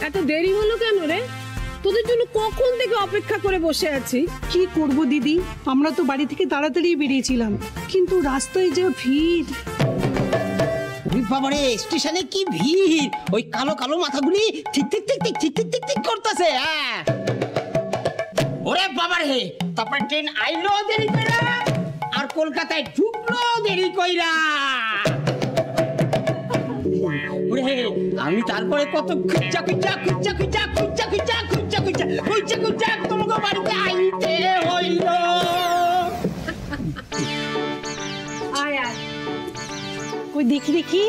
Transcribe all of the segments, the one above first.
এত দেরি হলো কেন রে? তোদের জন্য কখন থেকে অপেক্ষা করে বসে আছি। কি করব দিদি, আমরা তো বাড়ি থেকে তাড়াতাড়ি বেরিয়েছিলাম, কিন্তু রাস্তায় যা ভিড়। বাবারে, স্টেশনে কি ভিড়! ওই কালো কালো মাথাগুলি ঠিক ঠিক ঠিক ঠিক ঠিক ঠিক ঠিক ঠিক করতেছে। ওরে বাবারে, তারপর ট্রেন আইলো দেরি কইরা, আর কলকাতায় ঢুকলো দেরি কইরা। আমি তারপরে কত খুঁজা খুঁজা খুঁজা খুঁজা খুঁজা খুঁজা খুঁজা খুঁজা খুঁজা খুঁজা তোমাকে বাড়িতে আইতে হইল। ওই দেখি দেখি,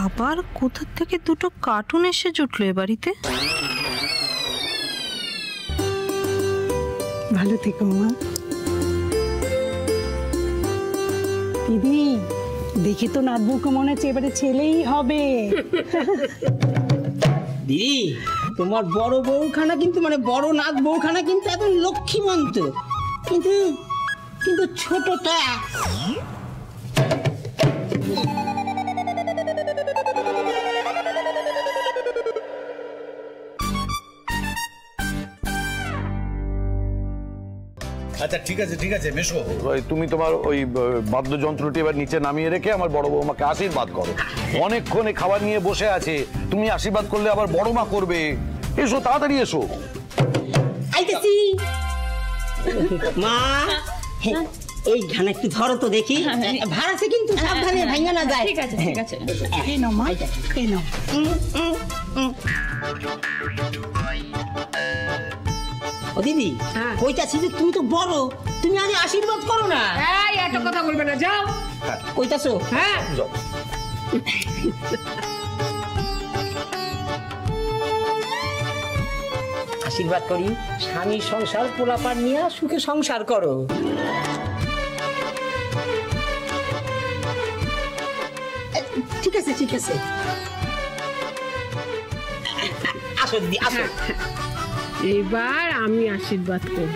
আবার কোথা থেকে দুটো কার্টুন এসে জুটলো এ বাড়িতে। ভালো থেকো মা। দিদি, দেখি তো নাতবউকে মনে হচ্ছে এবারে ছেলেই হবে। দিদি, তোমার বড় বউখানা কিন্তু মানে বড় নাত বউখানা কিন্তু একদম লক্ষ্মীমন্ত, কিন্তু কিন্তু ছোটটা আচ্ছা ঠিক আছে মেশো, তুমি তোমার ওই বাদ্যযন্ত্রটি এবার নিচে নামিয়ে রেখে আমার বড় বৌমাকে আশীর্বাদ করো। অনেকক্ষণে খাবার নিয়ে বসে আছে, তুমি আশীর্বাদ করলে আবার বড় মা করবে। এসো তাড়াতাড়ি এসো। আইতেছি মা। এই ঘানা একটু ধরো তো দেখি, ভাড়া আছে কিন্তু সাবধানে ভাঙা না যায়। ঠিক আছে ঠিক আছে, এই নাও মা, এই নাও। ও দিদি, কইতাছি যে তুমি তো বড়, তুমি আগে আশীর্বাদ করো না। এই এত কথা বলবে না, যাও। কইতাছো? হ্যাঁ, আশীর্বাদ করি, স্বামী সংসার পোলাপান নিয়ে সুখে সংসার করো। ঠিক আছে ঠিক আছে, আসো দিদি আসো। এবার আমি আশীর্বাদ করব।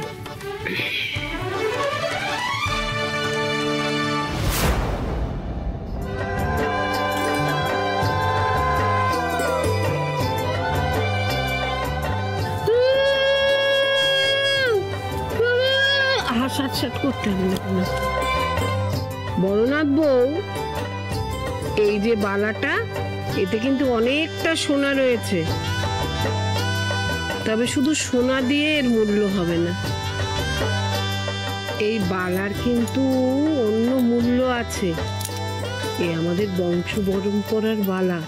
হাট করতে হবে না। বড়নাথ বউ, এই যে বালাটা, এতে কিন্তু অনেকটা সোনা রয়েছে, তবে শুধু সোনা দিয়ে এর মূল্য হবে না। এই বালার কিন্তু অন্য মূল্য আছে। এ আমাদের বংশ পরম্পরার বালা।